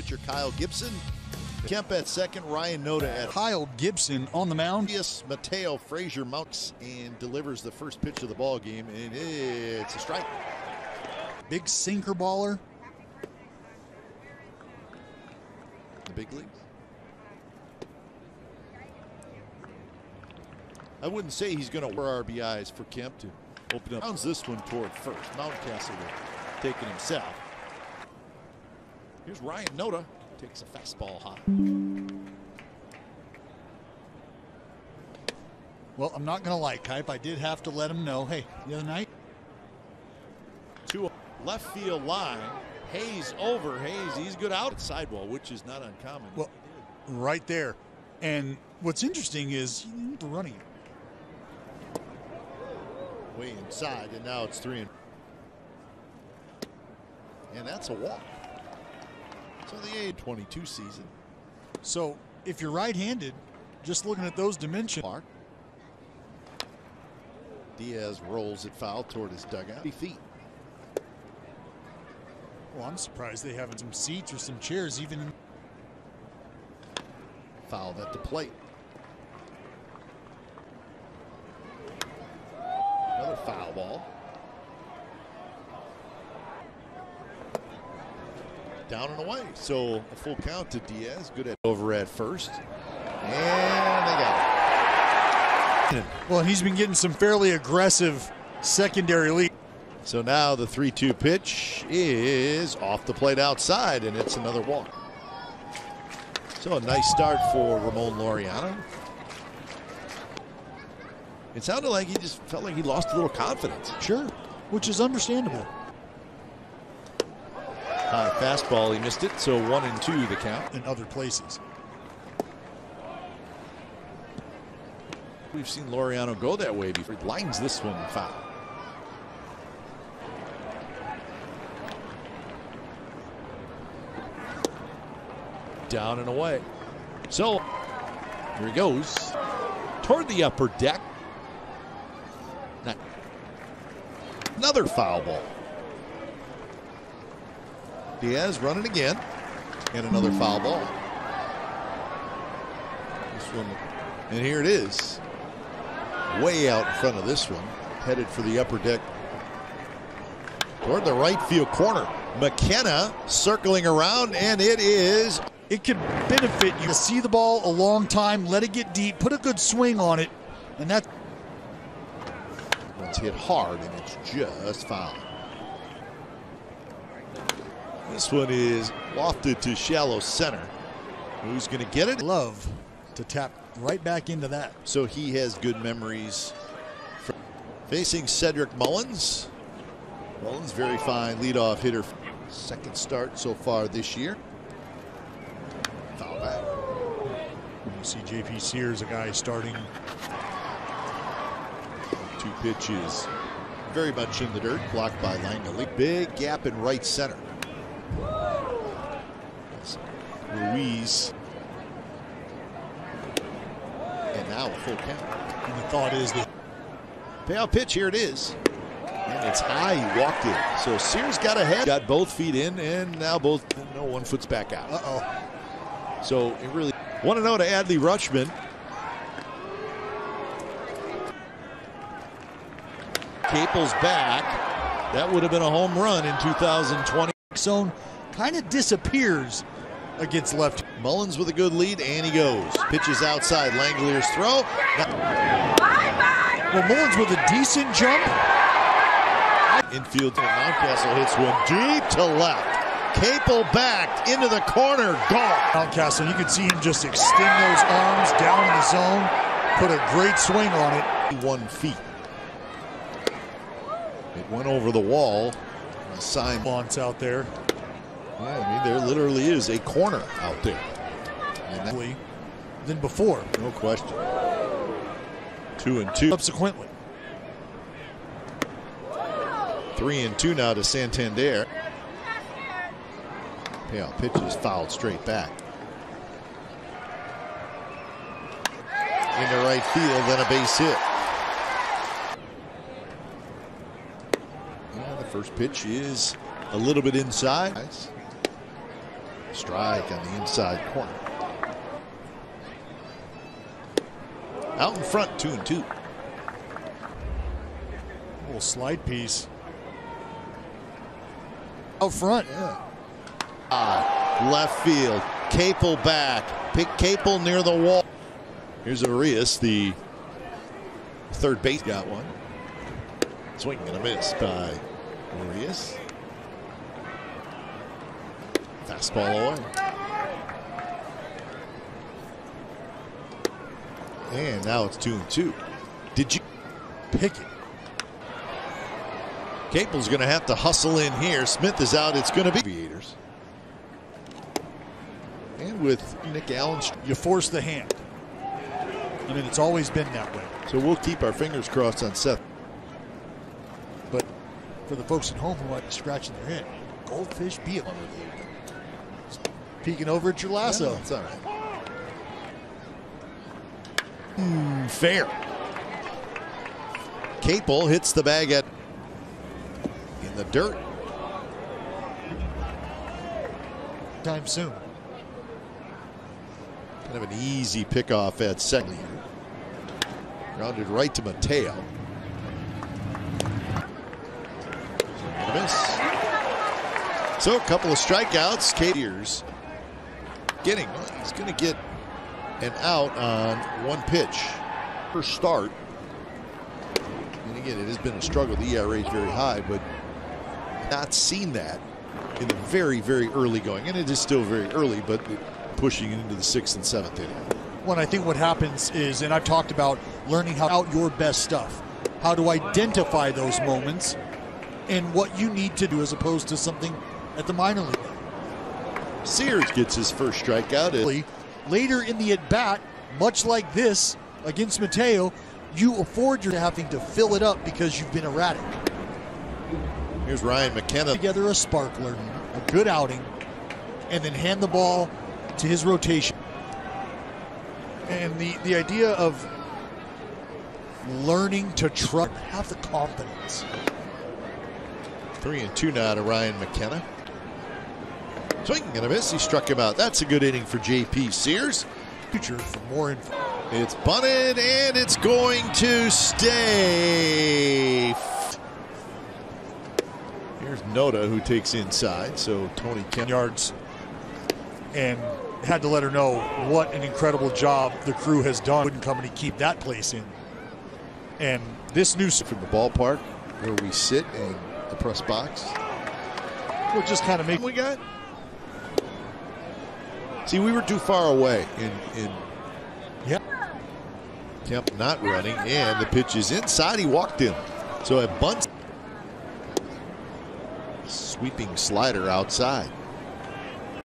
pitcher Kyle Gibson. Kemp at second, Ryan Noda at Kyle Gibson on the mound. Mateo Frazier mounts and delivers the first pitch of the ball game, and it's a strike. Big sinker baller. The big leagues. I wouldn't say he's going to wear RBIs for Kemp to open up. Rounds this one toward first. Mountcastle will take it himself. Here's Ryan Noda. Takes a fastball high. Well, I'm not going to lie, Kipe. I did have to let him know, hey, the other night. To a left field line. Hayes over. Hayes, he's good out at sidewall, which is not uncommon. Well, right there. And what's interesting is running way inside, and now it's 3-2. And that's a walk. So the A22 season. So if you're right-handed, just looking at those dimensions. Diaz rolls it foul toward his dugout. 3 feet. Well, I'm surprised they haven't some seats or some chairs even in. Foul at the plate. Another foul ball. Down and away. So a full count to Diaz. Good at over at first. And they got it. Well, he's been getting some fairly aggressive secondary lead. So now the 3-2 pitch is off the plate outside, and it's another walk. So a nice start for Ramon Laureano. It sounded like he just felt like he lost a little confidence. Sure, which is understandable. High fastball, he missed it, so 1-2 the count. In other places. We've seen Laureano go that way before. He lines this one foul. Down and away. So here he goes toward the upper deck. Another foul ball. Diaz running again, and another foul ball. This one, and here it is, way out in front of this one, headed for the upper deck toward the right field corner. McKenna circling around, and it is. It could benefit you to see the ball a long time, let it get deep, put a good swing on it, and that. It's hit hard, and it's just foul. This one is lofted to shallow center. Who's going to get it? Love to tap right back into that. So he has good memories. Facing Cedric Mullins. Mullins, very fine leadoff hitter. Second start so far this year. Foul back. You see J.P. Sears, a guy starting. 2 pitches. Very much in the dirt. Blocked by Langley. Big gap in right center. Ruiz. And now a full count. And the thought is that payout pitch, here it is. And it's high, he walked in. So Sears got ahead, got both feet in, and now both, no, 1 foot's back out. So it really, 1-0 to Adley Rutschman. Capel's back. That would have been a home run in 2020. Zone kind of disappears against left. Mullins with a good lead, and he goes. Pitches outside, Langley's throw. Well, Mullins with a decent jump. Infield, Mountcastle hits one deep to left. Capel back into the corner, gone. Mountcastle, you can see him just extend those arms down in the zone, put a great swing on it. 1 feet. It went over the wall. A sign. Launch out there. Yeah, I mean, there literally is a corner out there. And that, than before. No question. 2-2. Subsequently. 3-2 now to Santander. Payout pitch is fouled straight back. Into right field, then a base hit. And the first pitch is a little bit inside. Strike on the inside corner. Out in front, 2-2. Little slide piece. Out front. Yeah. Left field. Capel back. Pick Capel near the wall. Here's Arias, the third base. Got one. Swing and a miss by Arias. Fastball away. And now it's 2-2. Did you pick it? Capel's going to have to hustle in here. Smith is out. It's going to be Aviators. And with Nick Allen, you force the hand. I mean, it's always been that way. So we'll keep our fingers crossed on Seth. But for the folks at home who might be scratching their head, goldfish be it. Peeking over at your lasso. Yeah, it's all right. Fair. Capel hits the bag in the dirt. Time soon. Kind of an easy pickoff at second. Grounded right to Mateo. Miss. So a couple of strikeouts. Years getting. He's going to get an out on one pitch. First start. And again, it has been a struggle. The ERA is very high, but not seen that in the very, very early going. And it is still very early, but pushing into the 6th and 7th inning. Well, I think what happens is, and I've talked about learning how out your best stuff, how to identify those moments and what you need to do as opposed to something at the minor league. Sears gets his first strikeout. Later in the at-bat, much like this against Mateo, you afford your having to fill it up because you've been erratic. Here's Ryan McKenna. Together a sparkler, a good outing, and then hand the ball to his rotation. And the idea of learning to trust, have the confidence. 3-2 now to Ryan McKenna. Swing and a miss. He struck him out. That's a good inning for J.P. Sears. Future for more info. It's bunted and it's going to stay. Here's Noda, who takes inside. So Tony Kemp yards, and had to let her know what an incredible job the crew has done. Wouldn't company keep that place in. And this new from the ballpark where we sit in the press box. We'll just kind of make we got. See, we were too far away in yep. Kemp not running, and the pitch is inside. He walked in. So a bunt. Sweeping slider outside.